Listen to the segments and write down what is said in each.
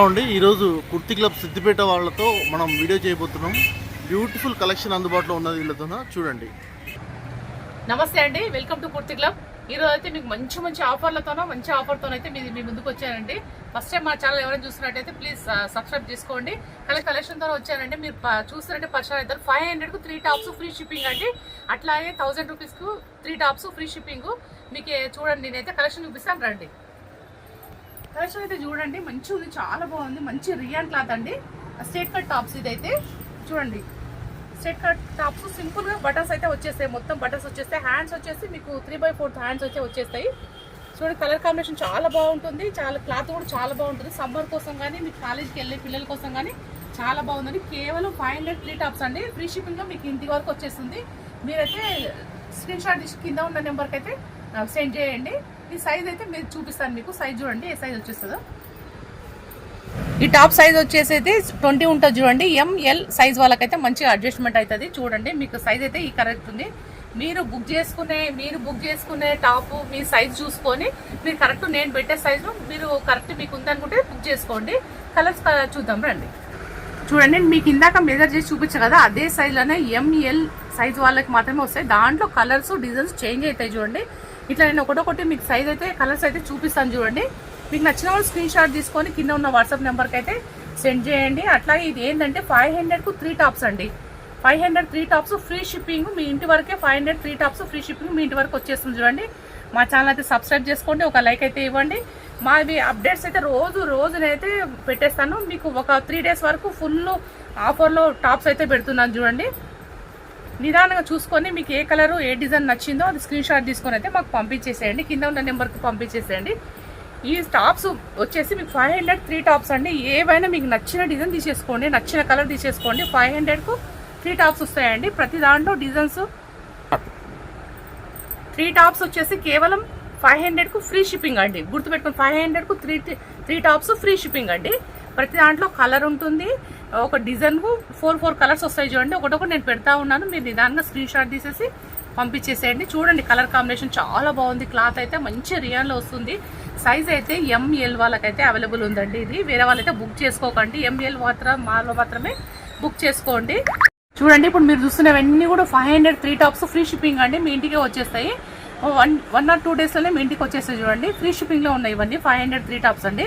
నమస్కారం అండి. ఈరోజు కుర్తి క్లబ్ సిద్దిపేట వాళ్ళతో మనం వీడియో చేయబోతున్నాం. బ్యూటిఫుల్ కలెక్షన్ అందుబాటులో ఉన్నది వీళ్ళతో, చూడండి. నమస్తే అండి, వెల్కమ్ టు కుర్తి క్లబ్. ఈరోజు అయితే మీకు మంచి ఆఫర్తో అయితే మీ ముందుకు వచ్చానండి. ఫస్ట్ టైం మా ఛానల్ ఎవరైనా చూస్తున్నట్టయితే ప్లీజ్ సబ్స్క్రైబ్ చేసుకోండి. కలెక్షన్తో వచ్చానండి. మీరు చూస్తారంటే పర్సనల్ అయితే 500కు 3 టాప్స్ ఫ్రీ షిప్పింగ్ అండి. అట్లాగే 1000 రూపీస్కు 3 టాప్స్ ఫ్రీ షిప్పింగ్. మీకు చూడండి, నేనైతే కలెక్షన్ చూపిస్తాను రండి. కలెక్షన్ అయితే చూడండి, మంచి ఉంది, చాలా బాగుంది. మంచి రియాన్ క్లాత్ అండి. స్ట్రేట్ కట్ టాప్స్ ఇదైతే చూడండి. స్ట్రేట్ కట్ టాప్స్ సింపుల్ గా బటన్స్ అయితే వచ్చేస్తాయి. మొత్తం బటన్స్ వచ్చేస్తాయి. హ్యాండ్స్ వచ్చేసి మీకు 3/4 హ్యాండ్స్ అయితే వచ్చేస్తాయి. చూడండి, కలర్ కాంబినేషన్ చాలా బాగుంటుంది. చాలా క్లాత్ కూడా చాలా బాగుంటుంది. సమ్మర్ కోసం కానీ మీకు కాలేజ్కి వెళ్ళే పిల్లల కోసం కానీ చాలా బాగుందండి. కేవలం 500 3 టాప్స్ అండి. ఫ్రీ షిప్పింగ్ లో మీకు ఇంటి వరకు వచ్చేస్తుంది. మీరైతే స్క్రీన్ షాట్ తీసి కింద ఉన్న నెంబర్కి అయితే సెండ్ చేయండి. ఈ సైజ్ అయితే మీరు చూపిస్తాను. మీకు సైజ్ చూడండి, ఏ సైజ్ వచ్చేస్తుందో. ఈ టాప్ సైజ్ వచ్చేసి అయితే 20 ఉంటుంది చూడండి. ML సైజ్ వాళ్ళకైతే మంచిగా అడ్జస్ట్మెంట్ అవుతుంది. చూడండి, మీకు సైజ్ అయితే ఈ కరెక్ట్ ఉంది. మీరు బుక్ చేసుకునే టాప్ మీ సైజ్ చూసుకొని మీరు కరెక్ట్ నేను పెట్టే సైజు మీరు కరెక్ట్ మీకు ఉందనుకుంటే బుక్ చేసుకోండి. కలర్స్ చూద్దాం రండి. చూడండి, మీకు ఇందాక మెజర్ చేసి చూపించా కదా, అదే సైజ్లోనే ML సైజ్ వాళ్ళకి మాత్రమే వస్తాయి. దాంట్లో కలర్స్ డిజైన్స్ చేంజ్ అవుతాయి. చూడండి, ఇట్లా నేను ఒకటొకటి మీకు సైజ్ అయితే కలర్స్ అయితే చూపిస్తాను. చూడండి, మీకు నచ్చిన వాళ్ళు స్క్రీన్ షాట్ తీసుకొని కింద ఉన్న వాట్సాప్ నెంబర్కి అయితే సెండ్ చేయండి. అట్లాగే ఇది ఏంటంటే 500కు 3 టాప్స్ అండి. 500 3 టాప్స్ ఫ్రీ షిప్పింగ్. మీ ఇంటి వరకే 500 3 టాప్స్ ఫ్రీ షిప్పింగ్ మీ ఇంటి వరకు వచ్చేస్తుంది. చూడండి, మా ఛానల్ అయితే సబ్స్క్రైబ్ చేసుకోండి, ఒక లైక్ అయితే ఇవ్వండి. మావి అప్డేట్స్ అయితే రోజునైతే పెట్టేస్తాను. మీకు ఒక 3 డేస్ వరకు ఫుల్ ఆఫర్లో టాప్స్ అయితే పెడుతున్నాను. చూడండి, నిదానంగా చూసుకొని మీకు ఏ కలరు ఏ డిజైన్ నచ్చిందో అది స్క్రీన్ షాట్ తీసుకొని అయితే మాకు పంపించేసేయండి. కింద ఉన్న నెంబర్కి పంపించేసేయండి. ఈ టాప్స్ వచ్చేసి మీకు 500 3 టాప్స్ అండి. ఏవైనా మీకు నచ్చిన డిజైన్ తీసేసుకోండి, నచ్చిన కలర్ తీసేసుకోండి. 500కు 3 టాప్స్ వస్తాయండి. ప్రతి దాంట్లో డిజైన్స్ 3 టాప్స్ వచ్చేసి కేవలం 500కు ఫ్రీ షిప్పింగ్ అండి. గుర్తుపెట్టుకోండి, 500కు 3 టాప్స్ ఫ్రీ షిప్పింగ్ అండి. ప్రతి దాంట్లో కలర్ ఉంటుంది. ఒక డిజైన్కు 4 కలర్స్ వస్తాయి. చూడండి, ఒకటొకటి నేను పెడతా ఉన్నాను. మీరు నిదానంగా స్క్రీన్ షాట్ తీసేసి పంపించేసేయండి. చూడండి, కలర్ కాంబినేషన్ చాలా బాగుంది. క్లాత్ అయితే మంచి రియాన్లో వస్తుంది. సైజ్ అయితే ML వాళ్ళకైతే అవైలబుల్ ఉందండి. ఇది వేరే వాళ్ళైతే బుక్ చేసుకోకండి. ML మాత్రమే బుక్ చేసుకోండి. చూడండి, ఇప్పుడు మీరు చూస్తున్నవన్నీ కూడా 500 3 టాప్స్ ఫ్రీ షిప్పింగ్ అండి. మీ ఇంటికే వచ్చేస్తాయి. 1 or 2 డేస్లోనే మీ ఇంటికి వచ్చేస్తాయి. చూడండి, ఫ్రీ షిప్పింగ్లో ఉన్నాయి ఇవన్నీ 500 3 టాప్స్ అండి.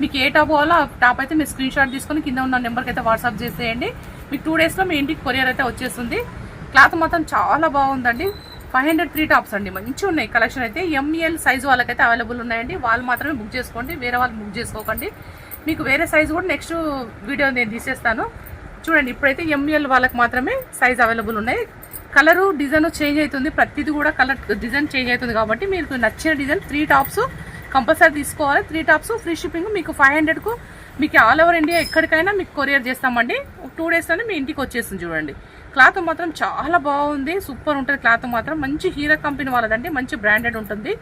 మీకు ఏ టాప్ కావాలో ఆ టాప్ అయితే మీరు స్క్రీన్ షాట్ తీసుకొని కింద ఉన్న నెంబర్కి అయితే వాట్సాప్ చేసేయండి. మీకు 2 డేస్లో మీ ఇంటికి కొరియర్ అయితే వచ్చేస్తుంది. క్లాత్ మాత్రం చాలా బాగుందండి. 500 3 టాప్స్ అండి. మంచిగా ఉన్నాయి కలెక్షన్ అయితే. ML సైజ్ వాళ్ళకైతే అవైలబుల్ ఉన్నాయండి. వాళ్ళు మాత్రమే బుక్ చేసుకోండి, వేరే వాళ్ళు బుక్ చేసుకోకండి. మీకు వేరే సైజ్ కూడా నెక్స్ట్ వీడియో నేను తీసేస్తాను. చూడండి, ఇప్పుడైతే ML వాళ్ళకి మాత్రమే సైజ్ అవైలబుల్ ఉన్నాయి. కలరు డిజైన్ చేంజ్ అవుతుంది. ప్రతిదీ కూడా కలర్ డిజైన్ చేంజ్ అవుతుంది. కాబట్టి మీకు నచ్చిన డిజైన్ 3 టాప్స్ కంపల్సరీ తీసుకోవాలి. 3 టాప్స్ ఫ్రీ షిప్పింగ్. మీకు 500కు మీకు ఆల్ ఓవర్ ఇండియా ఎక్కడికైనా మీకు కొరియర్ చేస్తామండి. 2 డేస్లోనే మీ ఇంటికి వచ్చేస్తుంది. చూడండి, క్లాత్ మాత్రం చాలా బాగుంది. సూపర్ ఉంటుంది క్లాత్ మాత్రం. మంచి హీరో కంపెనీ వాళ్ళదండి. మంచి బ్రాండెడ్ ఉంటుంది.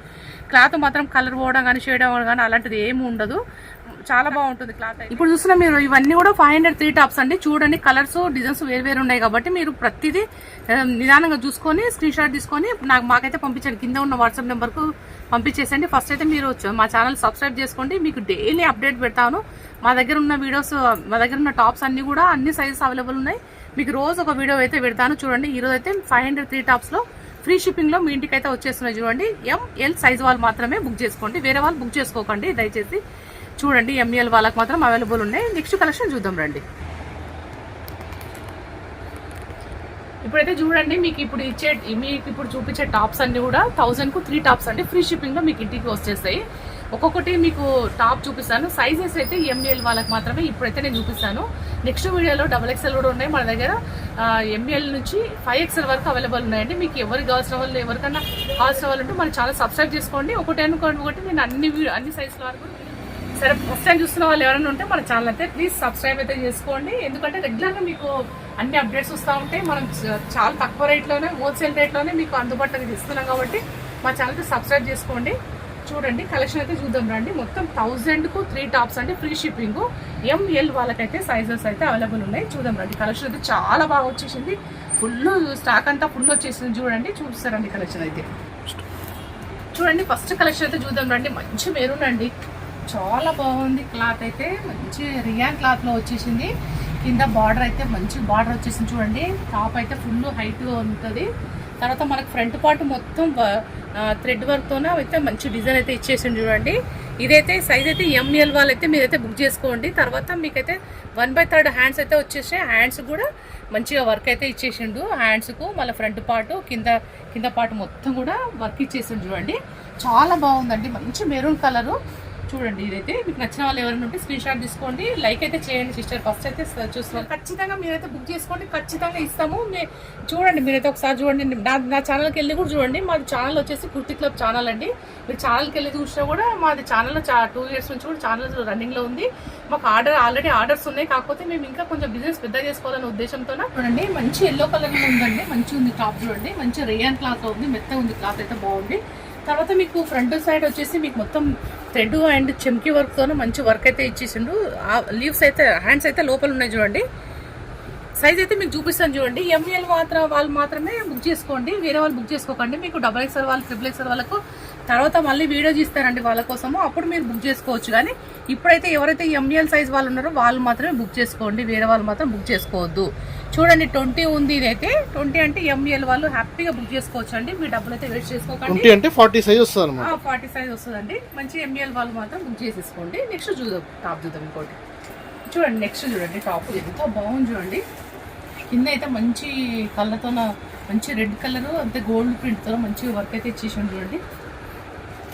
క్లాత్ మాత్రం కలర్ పోవడం కానీ షేడ్ అవ్వడం కానీ అలాంటిది ఏమి ఉండదు. చాలా బాగుంటుంది క్లాత్. ఇప్పుడు చూస్తున్నా మీరు ఇవన్నీ కూడా 500 3 టాప్స్ అండి. చూడండి, కలర్స్ డిజైన్స్ వేరు ఉన్నాయి. కాబట్టి మీరు ప్రతిదీ నిదానంగా చూసుకొని స్క్రీన్ షాట్ తీసుకొని మాకైతే పంపించండి. కింద ఉన్న వాట్సాప్ నెంబర్కు పంపించేసండి. ఫస్ట్ అయితే మీరు మా ఛానల్ సబ్స్క్రైబ్ చేసుకోండి. మీకు డైలీ అప్డేట్ పెడతాను. మా దగ్గర ఉన్న వీడియోస్, మా దగ్గర ఉన్న టాప్స్ అన్ని కూడా అన్ని సైజెస్ అవైలబుల్ ఉన్నాయి. మీకు రోజు ఒక వీడియో అయితే పెడతాను. చూడండి, ఈరోజు అయితే 500 3 టాప్స్లో ఫ్రీ షిప్పింగ్లో మీ ఇంటికి అయితే వచ్చేస్తున్నాయి. చూడండి, ML సైజ్ వాళ్ళు మాత్రమే బుక్ చేసుకోండి, వేరే వాళ్ళు బుక్ చేసుకోకండి దయచేసి. చూడండి, ML వాళ్ళకి మాత్రం అవైలబుల్ ఉన్నాయి. నెక్స్ట్ కలెక్షన్ చూద్దాం రండి. ఇప్పుడైతే చూడండి, మీకు ఇప్పుడు చూపించే టాప్స్ అన్ని కూడా 1000కు 3 టాప్స్ అండి. ఫ్రీ షిప్పింగ్లో మీకు ఇంటికి వచ్చేస్తాయి. ఒక్కొక్కటి మీకు టాప్ చూపిస్తాను. సైజెస్ అయితే ML వాళ్ళకి మాత్రమే ఇప్పుడైతే నేను చూపిస్తాను. నెక్స్ట్ వీడియోలో XXL కూడా ఉన్నాయి మన దగ్గర. ML నుంచి 5XL వరకు అవైలబుల్ ఉన్నాయండి. మీకు ఎవరికి కావాల్సిన వాళ్ళు, ఎవరికన్నా కావాల్సిన వాళ్ళు ఉంటే మన ఛానల్ సబ్స్క్రైబ్ చేసుకోండి. ఒకటి నేను అన్ని సైజుల వరకు. సరే, ఫస్ట్ టైం చూస్తున్న వాళ్ళు ఎవరైనా ఉంటే మన ఛానల్ అయితే ప్లీజ్ సబ్స్క్రైబ్ అయితే చేసుకోండి. ఎందుకంటే రెగ్యులర్గా మీకు అన్ని అప్డేట్స్ వస్తూ ఉంటాయి. మనం చాలా తక్కువ రేట్లోనే, హోల్సేల్ రేట్లోనే మీకు అందుబాటులో ఇస్తున్నాం. కాబట్టి మా ఛానల్కి సబ్స్క్రైబ్ చేసుకోండి. చూడండి, కలెక్షన్ అయితే చూద్దాం రండి. మొత్తం 1000కు 3 టాప్స్ అండి. Free shipping. ML వాళ్ళకైతే సైజెస్ అయితే అవైలబుల్ ఉన్నాయి. చూద్దాం రండి. కలెక్షన్ అయితే చాలా బాగా వచ్చేసింది. ఫుల్ స్టాక్ అంతా ఫుల్ వచ్చేసింది. చూడండి, చూపిస్తారండి కలెక్షన్ అయితే. చూడండి, ఫస్ట్ కలెక్షన్ అయితే చూద్దాం రండి. మంచి మెరూన్ అండి. చాలా బాగుంది క్లాత్ అయితే, మంచి రియాన్ క్లాత్ లో వచ్చేసింది. కింద బార్డర్ అయితే మంచి బార్డర్ వచ్చేసింది చూడండి. టాప్ అయితే ఫుల్ హైట్ ఉంటుంది. తర్వాత మనకు ఫ్రంట్ పార్ట్ మొత్తం థ్రెడ్ వర్క్తోనే అయితే మంచి డిజైన్ అయితే ఇచ్చేసింది చూడండి. ఇదైతే సైజ్ అయితే ఎంఎల్ వాళ్ళైతే మీరైతే బుక్ చేసుకోండి. తర్వాత మీకైతే 1/3 హ్యాండ్స్ అయితే వచ్చేసాయి. హ్యాండ్స్ కూడా మంచిగా వర్క్ అయితే ఇచ్చేసిండు. హ్యాండ్స్కు మళ్ళీ ఫ్రంట్ పార్ట్ కింద పార్ట్ మొత్తం కూడా వర్క్ ఇచ్చేసిండు చూడండి. చాలా బాగుందండి, మంచి మెరూన్ కలరు చూడండి. ఇదైతే మీకు నచ్చిన వాళ్ళు ఎవరైనా ఉంటే స్క్రీన్ షాట్ తీసుకోండి, లైక్ అయితే చేయండి సిస్టర్. ఫస్ట్ అయితే చూస్తాం, ఖచ్చితంగా మీరైతే బుక్ చేసుకోండి, ఖచ్చితంగా ఇస్తాము. చూడండి, మీరైతే ఒకసారి చూడండి. నా ఛానల్కి వెళ్ళి కూడా చూడండి. మాది ఛానల్ వచ్చేసి కుర్తి క్లబ్ ఛానల్ అండి. మీరు ఛానల్కి వెళ్ళి చూసినా కూడా మాది ఛానల్లో 2 years నుంచి కూడా ఛానల్ రన్నింగ్లో ఉంది. మాకు ఆల్రెడీ ఆర్డర్స్ ఉన్నాయి. కాకపోతే మేము ఇంకా కొంచెం బిజినెస్ పెద్ద చేసుకోవాలనే ఉద్దేశంతో చూడండి. మంచి ఎల్లో కలర్ ఉందండి, మంచి ఉంది టాప్ చూడండి. మంచి రేయన్ క్లాత్ ఉంది, మెత్త ఉంది క్లాత్ అయితే బాగుంది. తర్వాత మీకు ఫ్రంట్ సైడ్ వచ్చేసి మీకు మొత్తం థ్రెడ్ అండ్ చెమ్కీ వర్క్తో మంచి వర్క్ అయితే ఇచ్చేసిండు. లీవ్స్ అయితే హ్యాండ్స్ అయితే లోపల ఉన్నాయి చూడండి. సైజ్ అయితే మీకు చూపిస్తాను చూడండి. ఎంఎల్ వాళ్ళు మాత్రమే బుక్ చేసుకోండి, వేరే వాళ్ళు బుక్ చేసుకోకండి. మీకు XXL వాళ్ళు, XXL వాళ్ళకు తర్వాత మళ్ళీ వీడియో తీస్తారండి వాళ్ళ కోసము, అప్పుడు మీరు బుక్ చేసుకోవచ్చు. కానీ ఇప్పుడైతే ఎవరైతే ఎంఎల్ సైజ్ వాళ్ళు ఉన్నారో వాళ్ళు మాత్రమే బుక్ చేసుకోండి, వేరే వాళ్ళు మాత్రం బుక్ చేసుకోవద్దు. చూడండి 20 ఉంది. ఇదైతే 20 అంటే ఎంఎల్ వాళ్ళు హ్యాపీగా బుక్ చేసుకోవచ్చు అండి. మీ డబ్బులు అయితే వేస్ట్ చేసుకోకండి. 20 అంటే 40 సైజ్ వస్తుంది. 40 సైజ్ వస్తుందండి. మంచి ఎంఎల్ వాళ్ళు మాత్రం బుక్ చేసేసుకోండి. నెక్స్ట్ చూద్దాం, టాప్ చూద్దాం. ఇంకోటి చూడండి, నెక్స్ట్ చూడండి. టాప్ ఎంత బాగుంది చూడండి. కింద అయితే మంచి కలర్తో మంచి రెడ్ కలర్ అంతే గోల్డ్ ప్రింట్తో మంచి వర్క్ అయితే ఇచ్చేసిండు చూడండి.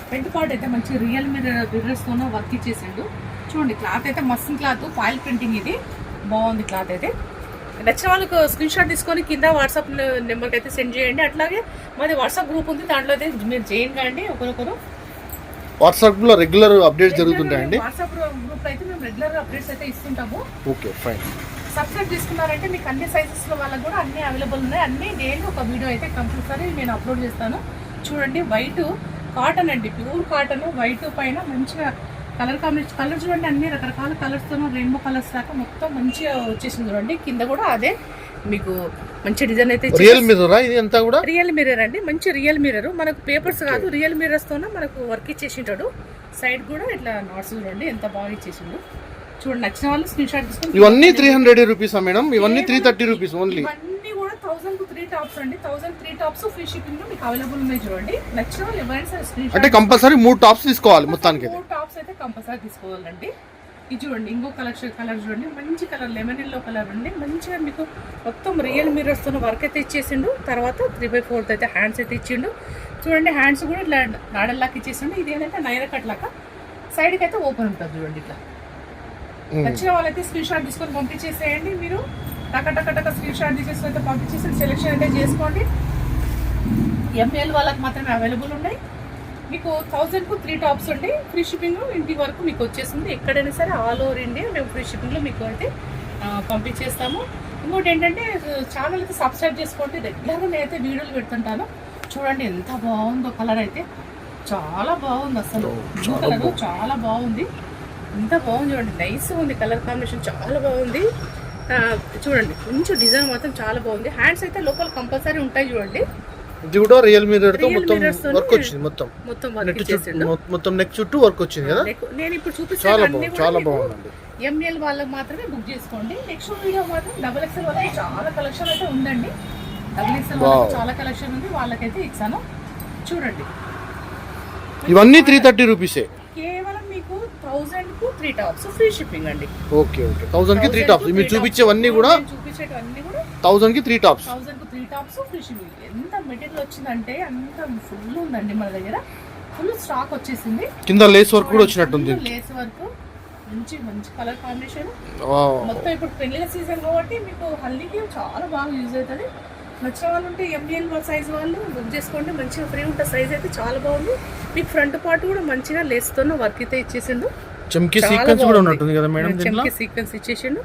ఫ్రంట్ పార్ట్ అయితే మంచి రియల్ మిర్రర్స్తో వర్క్ ఇచ్చేసిండు చూడండి. క్లాత్ అయితే మస్తు క్లాత్, ఫాయిల్ ప్రింటింగ్, ఇది బాగుంది క్లాత్ అయితే. నచ్చిన వాళ్ళకు స్క్రీన్ షాట్ తీసుకొని కింద వాట్సాప్ నెంబర్కి అయితే సెండ్ చేయండి. అట్లాగే మాది వాట్సాప్ గ్రూప్ ఉంది, దాంట్లో అయితే మీరు చేయండి అండి. ఒకరొకరు వాట్సాప్ లో రెగ్యులర్ అప్డేట్స్ జరుగుతుంటాయండి. వాట్సాప్ గ్రూప్ అయితే మేము రెగ్యులర్ అప్డేట్స్ అయితే ఇస్తుంటాము. Okay fine. సబ్స్క్రైబ్ చేసుకున్నారంటే మీకు అన్ని సైజెస్ లో వాళ్ళకి కూడా అన్ని అవైలబుల్ ఉన్నాయి. అన్ని డైలీ ఒక వీడియో అయితే కంపల్సరీ నేను అప్లోడ్ చేస్తాను. చూడండి, వైట్ కాటన్ అండి, ప్యూర్ కాటన్. వైట్ పైన మంచిగా కలర్ కాంబినేషన్, కలర్ చూడండి అన్ని రకరకాల కలర్స్ తో, రెయిన్బో కలర్స్ దాకా మొత్తం మంచిగా వచ్చేసింది చూడండి. కింద కూడా అదే మీకు మంచి డిజైన్ అయితే రియల్ మిర్రర్, ఇది అంతా కూడా రియల్ మిర్రర్ అండి. మంచి రియల్ మిర్రర్, మనకు పేపర్స్ కాదు, రియల్ మిర్రర్స్ తోనే మనకు వర్క్ ఇచ్చేసింటాడు. సైడ్ కూడా ఇట్లా నాట్స్ చూడండి ఎంత బాగా ఇచ్చేసిండు చూడండి. నచ్చిన వాళ్ళు స్క్రీన్ షాట్ తీసుకొని. ఇవన్నీ 300 రూపీస్ మేడం, ఇవన్నీ 330 రూపీస్ ఓన్లీ. ఇవన్నీ కూడా 1000 కు 3 టాప్స్ అండి. 1003 టాప్స్ ఫ్రీ షిప్పింగ్ లో మీకు అవైలబుల్ ఉన్నాయి చూడండి. నచ్చిన వాళ్ళు ఎవరైనా సరే స్క్రీన్ షాట్, అంటే కంపల్సరీ 3 టాప్స్ తీసుకోవాలి మొత్తానికి. 3 టాప్స్ అయితే కంపల్సరీ తీసుకోవాలండి. ఇది చూడండి, ఇంకో కలర్ చూడండి, మంచి కలర్ లెమన్ ఎల్లో కలర్ అండి. మంచిగా మీకు మొత్తం రియల్ మిర్రర్స్ తో వర్క్ అయితే ఇచ్చేసిండు. తర్వాత 3/4 అయితే హ్యాండ్స్ అయితే ఇచ్చిండు చూడండి. హ్యాండ్స్ కూడా ఇట్లా నాడల్లాగా ఇచ్చేసిండు. ఇది ఏంటంటే నైరా కట్ లాగా సైడ్కి అయితే ఓపెన్ ఉంటుంది చూడండి. ఇట్లా నచ్చిన వాళ్ళైతే స్క్రీన్ షాట్ తీసుకొని పంపించేసేయండి. మీరు టక స్క్రీన్ షాట్ తీసేసి అయితే పంపించేసి సెలెక్షన్ అయితే చేసుకోండి. ఎంఎల్ వాళ్ళకి మాత్రమే అవైలబుల్ ఉన్నాయి. మీకు 1000 కు 3 టాప్స్ అండి. ఫ్రీ షిప్పింగ్ ఇంటి వరకు మీకు వచ్చేస్తుంది. ఎక్కడైనా సరే ఆల్ ఓవర్ ఇండియా మేము ఫ్రీ షిప్పింగ్లో మీకు అయితే పంపించేస్తాము. ఇంకోటి ఏంటంటే ఛానల్ అయితే సబ్స్క్రైబ్ చేసుకోండి. రెగ్యులర్గా నేనైతే వీడియోలు పెడుతుంటాను. చూడండి ఎంత బాగుందో కలర్ అయితే, చాలా బాగుంది అసలు. బ్లూ కలర్ చాలా బాగుంది, ఎంత బాగుంది చూడండి. నైస్ ఉంది కలర్ కాంబినేషన్, చాలా బాగుంది. చూడండి కొంచెం డిజైన్ మాత్రం చాలా బాగుంది. హ్యాండ్స్ అయితే లోపల కంపల్సరీ ఉంటాయి చూడండి. ఇది కూడా రియల్ మిర్రర్ తో మొత్తం వర్క్ వచ్చింది. మొత్తం వర్క్ చేసిండు. మొత్తం నెక్ చుట్టూ వర్క్ వచ్చింది కదా. నేను ఇప్పుడు చూపిస్తాను. చాలా బాగుందండి. ఎంఎల్ వాళ్ళకి మాత్రమే బుక్ చేసుకోండి. నెక్స్ట్ వీడియో మాత్రం XXL వాళ్ళకి చాలా కలెక్షన్ అయితే ఉందండి. XXL వాళ్ళకి చాలా కలెక్షన్ ఉంది, వాళ్ళకైతే ఇచ్చాను చూడండి. ఇవన్నీ 330 రూపీసే. కేవలం మీకు 1000 కు 3 టాప్స్ ఫ్రీ షిప్పింగ్ అండి. ఓకే 1000 కి 3 టాప్స్. మీరు చూపించేవన్నీ కూడా 1000 కి 3 టాప్స్. 1000 కు 3 టాప్స్ ఫ్రీ షిప్పింగ్. ఎంత మెటీరియల్ వచ్చిందంటే అంత ఫుల్ ఉందండి మన దగ్గర. ఫుల్ స్టాక్ వచ్చేసింది. కింద లేస్ వర్క్ కూడా వచ్చినట్టుంది. లేస్ వర్క్ మంచి కలర్ కాంబినేషన్. మొత్తం ఇప్పుడు పెళ్లిల సీజన్ కాబట్టి మీకు హల్దీకి చాలా బాగా యూజ్ అవుతుంది. నచ్చిన వాళ్ళు ఉంటే ఎంఎల్ సైజ్ వాళ్ళు బుక్ చేసుకోండి. మంచిగా ఫ్రీ ఉంటుంది. సైజ్ అయితే చాలా బాగుంది. మీకు ఫ్రంట్ పార్ట్ కూడా మంచిగా లేస్ తో వర్క్ అయితే ఇచ్చేసిండు. చమ్కీ సీక్వెన్స్ కూడా ఉన్నట్టుంది కదా మేడం. చమ్కీ సీక్వెన్స్ ఇచ్చేసిండు.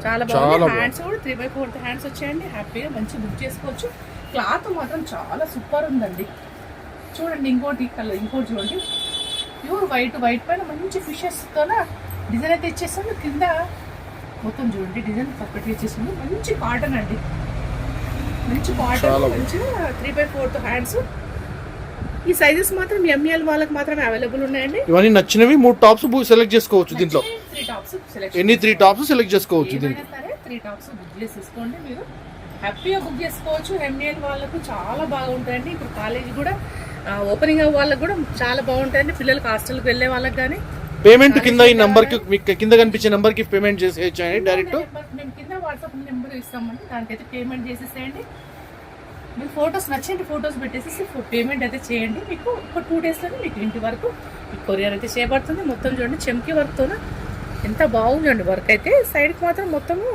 చాలా బాగుంది. హ్యాండ్స్ కూడా 3/4 హ్యాండ్స్ వచ్చాయండి. హ్యాపీగా మంచి బుక్ చేసుకోవచ్చు. క్లాత్ మాత్రం చాలా సూపర్ ఉందండి. చూడండి ఇంకోటి కలర్, ఇంకోటి చూడండి ప్యూర్ వైట్ పైన మంచి ఫిషెస్ తో డిజైన్ అయితే ఇచ్చేసాను. కింద మొత్తం చూడండి డిజైన్ పర్ఫెక్ట్ ఇచ్చేసింది. మంచి కాటన్ అండి, మంచి కాటన్, మంచిగా 3/4 హ్యాండ్స్ ఈ సైజెస్ మాత్రం ఎంఎల్ వాళ్ళకి మాత్రమే అవైలబుల్ ఉన్నాయండి. ఇవన్నీ నచ్చినవి 3 టాప్స్ సెలెక్ట్ చేసుకోవచ్చు దీంట్లో. 3 టాప్స్ ఎన్ని 3 టాప్స్ సెలెక్ట్ చేసుకోవచ్చు దీంట్లో. సరే 3 టాప్స్ బుక్ చేసేసుకోండి, మీరు హ్యాపీగా బుక్ చేసుకోవచ్చు. ఎంఎల్ వాళ్ళకు చాలా బాగుంటాయండి. ఇప్పుడు కాలేజీ కూడా ఓపెనింగ్ అవ్వ వాళ్ళకి కూడా చాలా బాగుంటాయండి. పిల్లలకి హాస్టల్కి వెళ్ళే వాళ్ళకి కానీ పేమెంట్ కింద ఈ నంబర్ కి, మీకు కింద కనిపించే నంబర్ కి పేమెంట్ చేసేయచ్చండి డైరెక్ట్. మేము కింద వాట్సాప్ నెంబర్ ఇస్తామండి, దానికైతే పేమెంట్ చేసేసేయండి. మీరు ఫొటోస్ నచ్చింది ఫొటోస్ పెట్టేసి పేమెంట్ అయితే చేయండి. మీకు ఒక 2 డేస్లోనే మీకు ఇంటి వరకు మీకు కొరియర్ అయితే చేయబడుతుంది. మొత్తం చూడండి చెంకి వర్క్తో ఎంత బాగుందండి వర్క్ అయితే. సైడ్కి మాత్రం మొత్తము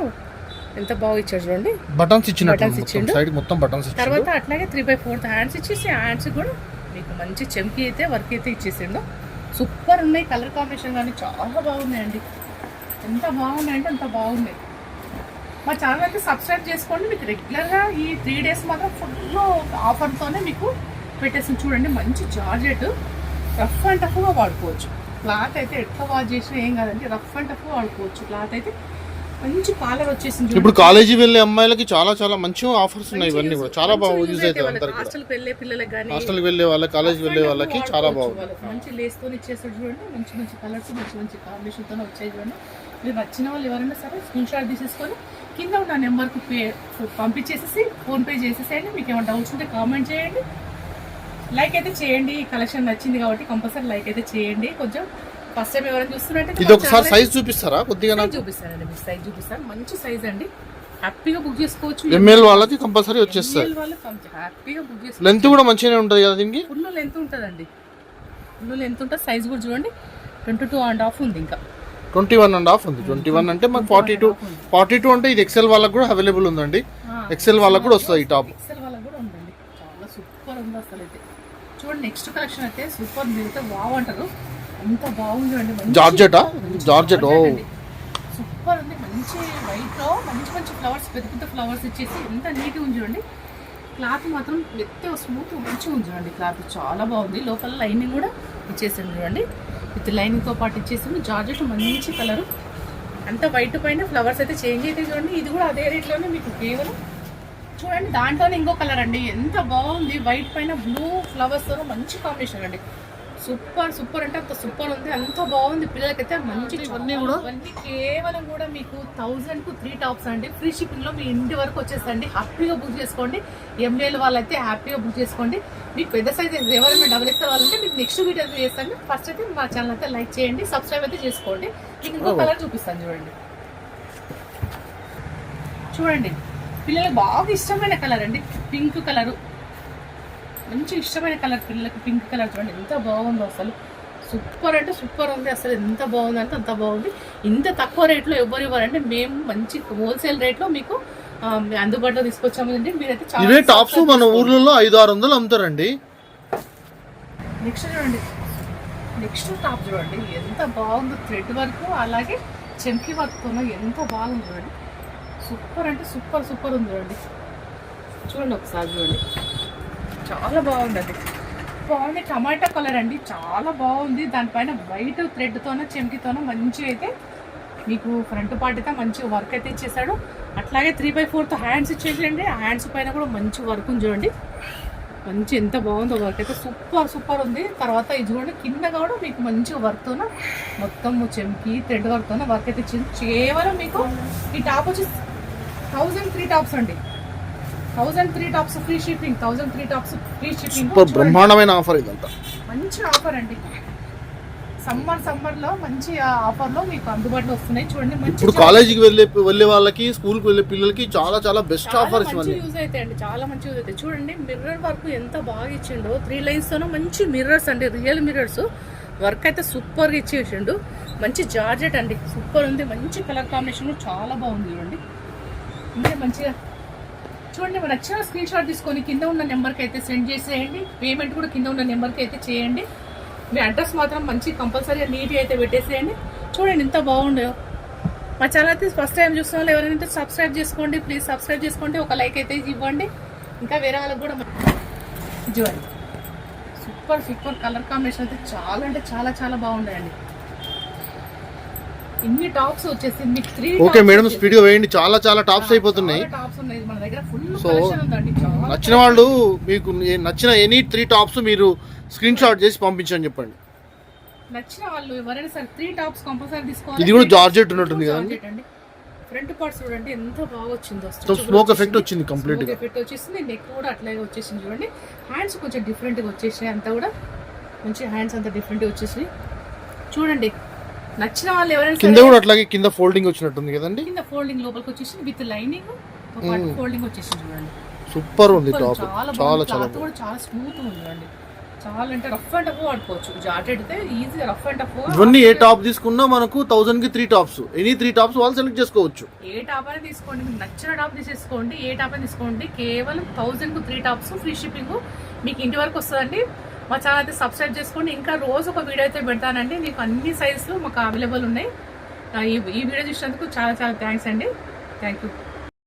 ఎంత బాగా ఇచ్చాడు చూడండి, బటన్స్ బటన్స్ ఇచ్చిండు. సైడ్ మొత్తం బటన్స్. తర్వాత అట్లాగే 3/4 హ్యాండ్స్ ఇచ్చేసి హ్యాండ్స్ కూడా మీకు మంచి చెంకి అయితే వర్క్ అయితే ఇచ్చేసిండు. సూపర్ ఉన్నాయి, కలర్ కాంబినేషన్ కానీ చాలా బాగున్నాయండి. ఎంత బాగున్నాయంటే అంత బాగున్నాయి. మా ఛానల్ అయితే సబ్స్క్రైబ్ చేసుకోండి. మీకు రెగ్యులర్గా ఈ 3 డేస్ మాత్రం ఫుల్ ఆఫర్తోనే మీకు పెట్టేసి చూడండి. మంచి జార్జెట్ రఫ్ అండ్ టఫ్గా వాడుకోవచ్చు. క్లాత్ అయితే ఎట్లా వాష్ చేసినా ఏం కాదండి, రఫ్ అండ్ టఫ్గా వాడుకోవచ్చు. క్లాత్ అయితే మంచి కాలర్ వచ్చేసింది. ఇప్పుడు కాలేజీ వెళ్ళే అమ్మాయిలకి చాలా చాలా మంచి ఆఫర్స్ ఉన్నాయి. ఇవన్నీ కూడా చాలా బాగా యూజ్ అవుతాయి అందరికి. హాస్టల్కి వెళ్ళే పిల్లలకి కానీ, హాస్టల్కి వెళ్ళే వాళ్ళకి, కాలేజీ వెళ్ళే వాళ్ళకి చాలా బాగుంది. మంచి లేస్తో ఇచ్చేస్తాడు చూడండి. మంచి మంచి కలర్స్, మంచి మంచి కాంబినేషన్తో వచ్చాయి చూడండి. మీరు నచ్చిన వాళ్ళు ఎవరైనా సరే స్క్రీన్ షాట్ తీసేసుకొని కింద ఉన్న నెంబర్కు పంపించేసేసి ఫోన్పే చేసేసేయండి. మీకు ఏమైనా డౌట్స్ ఉంటే కామెంట్ చేయండి, లైక్ అయితే చేయండి. ఈ కలెక్షన్ నచ్చింది కాబట్టి కంపల్సరీ లైక్ అయితే చేయండి. కొంచెం ఫస్ట్ టైం ఎవరైనా చూస్తున్నట్టు ఇది ఒకసారి సైజ్ చూపిస్తారా కొద్దిగా? చూపిస్తానండి, మీకు సైజ్ చూపిస్తాను. మంచి సైజ్ అండి, హ్యాపీగా బుక్ చేసుకోవచ్చు. ఎంఎల్ వాళ్ళకి కంపల్సరీ వచ్చేస్తారు. హ్యాపీగా బుక్ చేసుకోవచ్చు. లెంత్ కూడా మంచిగానే ఉంటుంది కదా దీనికి. ఫుల్ లెంత్ ఉంటుందండి, ఫుల్ లెంత్ ఉంటుంది. సైజ్ కూడా చూడండి 22.5 ఉంది. ఇంకా 21.5 ఉంది. 21 అంటే మాకు 42 అంటే ఇది ఎక్సెల్ వాళ్ళకి కూడా అవైలబుల్ ఉందండి. ఎక్సెల్ వాళ్ళకి కూడా వస్తుంది ఈ టాప్. ఎక్సెల్ వాళ్ళకి కూడా ఉందండి. చాలా సూపర్ ఉంది అసలు అయితే. చూడండి నెక్స్ట్ కలెక్షన్ అయితే సూపర్, మీరైతే వావ్ అంటారు. అంత బాగుంది అండి. జార్జెటా? జార్జెట్ సూపర్ ఉంది. మంచి వైట్ లో మంచి మంచి ఫ్లవర్స్, పెద్ద పెద్ద ఫ్లవర్స్ ఇచ్చేసి ఎంత నీట్గా ఉంది చూడండి. క్లాత్ మాత్రం మెత్తగా స్మూత్ మంచిగా ఉంది చూడండి. క్లాత్ చాలా బాగుంది. లోపల లైనింగ్ కూడా ఇచ్చేసింది చూడండి, విత్ లైనింగ్తో పాటు ఇచ్చేసింది. జార్జెట్ మంచి కలరు, అంత వైట్ పైన ఫ్లవర్స్ అయితే చేంజ్ అయితే చూడండి. ఇది కూడా అదే రేట్లోనే మీకు కేవలం చూడండి. దాంట్లోనే ఇంకో కలర్ అండి, ఎంత బాగుంది. వైట్ పైన బ్లూ ఫ్లవర్స్తో మంచి కాంబినేషన్ అండి. సూపర్ సూపర్ అంటే అంత సూపర్ ఉంది, అంత బాగుంది. పిల్లలకైతే మంచి ఇవన్నీ కేవలం కూడా మీకు 1000కు 3 టాప్స్ అండి. ఫ్రీ షిప్పింగ్లో మీ ఇంటి వరకు వచ్చేసండి. హ్యాపీగా బుక్ చేసుకోండి. ఎంఎల్ వాళ్ళైతే హ్యాపీగా బుక్ చేసుకోండి. మీకు పెద్ద సైజ్ ఎవరైనా డబుల్ ఎక్స్ఎల్ వాళ్ళంటే మీకు నెక్స్ట్ వీడియో చేస్తాను. ఫస్ట్ అయితే మా ఛానల్ అయితే లైక్ చేయండి, సబ్స్క్రైబ్ అయితే చేసుకోండి. మీకు ఇంకో కలర్ చూపిస్తాను చూడండి. చూడండి పిల్లలకు బాగా ఇష్టమైన కలర్ అండి, పింక్ కలరు. మంచి ఇష్టమైన కలర్ పిల్లలకి, పింక్ కలర్ చూడండి ఎంత బాగుందో అసలు. సూపర్ అంటే సూపర్ ఉంది అసలు. ఎంత బాగుంది అంటే అంత బాగుంది. ఇంత తక్కువ రేట్లో ఎవరు ఇవ్వాలంటే మేము మంచి హోల్సేల్ రేట్లో మీకు అందుబాటులో తీసుకొచ్చామండి. మీరైతే చాలా టాప్స్ మన ఊర్లలో 500-600 అమ్ముతారండి. నెక్స్ట్ చూడండి, నెక్స్ట్ టాప్ చూడండి ఎంత బాగుందో. థ్రెడ్ వర్క్ అలాగే చెంకి వర్క్తో ఎంత బాగుంది చూడండి. సూపర్ అంటే సూపర్ సూపర్ ఉంది చూడండి. చూడండి ఒకసారి చూడండి, చాలా బాగుంది. అది బాగుంది. టమాటా కలర్ అండి, చాలా బాగుంది. దానిపైన వైట్ థ్రెడ్తోనో చెంకితోనో మంచిగా అయితే మీకు ఫ్రంట్ పార్ట్ అయితే మంచి వర్క్ అయితే ఇచ్చేసాడు. అట్లాగే 3/4 హ్యాండ్స్ ఇచ్చేసండి. ఆ హ్యాండ్స్ పైన కూడా మంచి వర్క్ ఉంది చూడండి. మంచి ఎంత బాగుందో వర్క్ అయితే సూపర్ సూపర్ ఉంది. తర్వాత ఇది చూడండి కింద కూడా మీకు మంచి వర్క్తోన మొత్తం చెంకి థ్రెడ్ వర్క్తోన వర్క్ అయితే ఇచ్చింది. కేవలం మీకు ఈ టాప్ వచ్చి 1003 టాప్స్ అండి. 1003 tops free shipping. 1003 tops free shipping. బ్రహ్మాండమైన ఆఫర్ ఇదంతా. మంచి ఆఫర్ అండి. సమ్మర్లో మంచి ఆఫర్లో మీకు అందుబాటులో వస్తున్నాయి చూడండి. ఇప్పుడు కాలేజీకి వెళ్ళే వాళ్ళకి, స్కూల్కి వెళ్ళే పిల్లలకి చాలా చాలా బెస్ట్ ఆఫర్స్ యూజ్ అవుతాయి అండి. చాలా మంచి యూజ్ అవుతాయి. చూడండి మిర్రర్ వర్క్ ఎంత బాగా ఇచ్చిండో. 3 లైన్స్తోనో మంచి మిర్రర్స్ అండి, రియల్ మిర్రర్స్. వర్క్ అయితే సూపర్గా ఇచ్చేసిండు. మంచి జార్జెట్ అండి, సూపర్ ఉంది. మంచి కలర్ కాంబినేషన్ చాలా బాగుంది చూడండి. ఇంకా మంచిగా చూడండి. మన నచ్చిన స్క్రీన్ షాట్ తీసుకొని కింద ఉన్న నెంబర్కి అయితే సెండ్ చేసేయండి. పేమెంట్ కూడా కింద ఉన్న నెంబర్కి అయితే చేయండి. మీ అడ్రస్ మాత్రం మంచి కంపల్సరీగా నీట్గా అయితే పెట్టేసేయండి. చూడండి ఎంత బాగుండో. మా ఛానల్ అయితే ఫస్ట్ టైం చూస్తున్న వాళ్ళు ఎవరైనా సబ్స్క్రైబ్ చేసుకోండి, ప్లీజ్ సబ్స్క్రైబ్ చేసుకోండి. ఒక లైక్ అయితే ఇవ్వండి. ఇంకా వేరే వాళ్ళకి కూడా చూడండి. సూపర్ సూపర్ కలర్ కాంబినేషన్ అయితే చాలా అంటే చాలా చాలా బాగుంటాయండి. ఇన్ని టాప్స్ వచ్చేసి మీకు 3 ఓకే మేడం, స్పీడ్ గా వేయండి, చాలా చాలా టాప్స్ అయిపోతున్నాయి. టాప్స్ ఉన్నాయి మన దగ్గర, ఫుల్ సో కలెక్షన్ ఉందండి. చాలా నచ్చిన వాళ్ళు మీకు నచ్చిన ఎనీ 3 టాప్స్ మీరు స్క్రీన్ షాట్ చేసి పంపించని చెప్పండి. నచ్చిన వాళ్ళు ఎవరైనా సరే 3 టాప్స్ కంపల్సరీ తీసుకోవాలి. ఇది కూడా జార్జెట్ ఉన్నట్టుంది కదండి. ఫ్రంట్ పార్ట్స్ చూడండి ఎంత బాగా వచ్చిందో. స్మోక్ ఎఫెక్ట్ వచ్చింది కంప్లీట్ గా. ఎఫెక్ట్ వచ్చేసింది, నెక్ కూడా అట్లాగే వచ్చేసింది చూడండి. హ్యాండ్స్ కొంచెం డిఫరెంట్ గా వచ్చేసాయి, అంతా కూడా మంచి హ్యాండ్స్ అంతా డిఫరెంట్ గా వచ్చేసి చూడండి. నచ్చిన వాళ్ళు ఎవరైనా కింద కూడా అట్లాగే కింద ఫోల్డింగ్ వచ్చినట్టుంది కదండి. కింద ఫోల్డింగ్ లోపలికి వచ్చేసి విత్ లైనింగ్ ఫోల్డింగ్ వచ్చేసింది చూడండి. సూపర్ ఉంది టాప్, చాలా చాలా క్లాత్ కూడా చాలా స్మూత్ ఉందండి. చాలా అంటే రఫ్ అండ్ టఫ్ వాడుకోవచ్చు. జార్జెట్ అయితే ఈజీగా రఫ్ అండ్ టఫ్. ఇవన్నీ ఏ టాప్ తీసుకున్నా మనకు 1000 కి 3 టాప్స్, ఎనీ 3 టాప్స్ వాళ్ళు సెలెక్ట్ చేసుకోవచ్చు. ఏ టాప్ అయినా తీసుకోండి, మీకు నచ్చిన టాప్ తీసేసుకోండి. ఏ టాప్ అయినా తీసుకోండి. కేవలం 1000 కు 3 టాప్స్ ఫ్రీ షిప్పింగ్ మీకు ఇంటి వరకు వస్తుందండి. మా ఛానల్ అయితే సబ్స్క్రైబ్ చేసుకోండి. ఇంకా రోజు ఒక వీడియో అయితే పెడతానండి. మీకు అన్ని సైజులు మాకు అవైలబుల్ ఉన్నాయి. ఈ వీడియో చూసినందుకు చాలా చాలా థ్యాంక్స్ అండి. Thank you.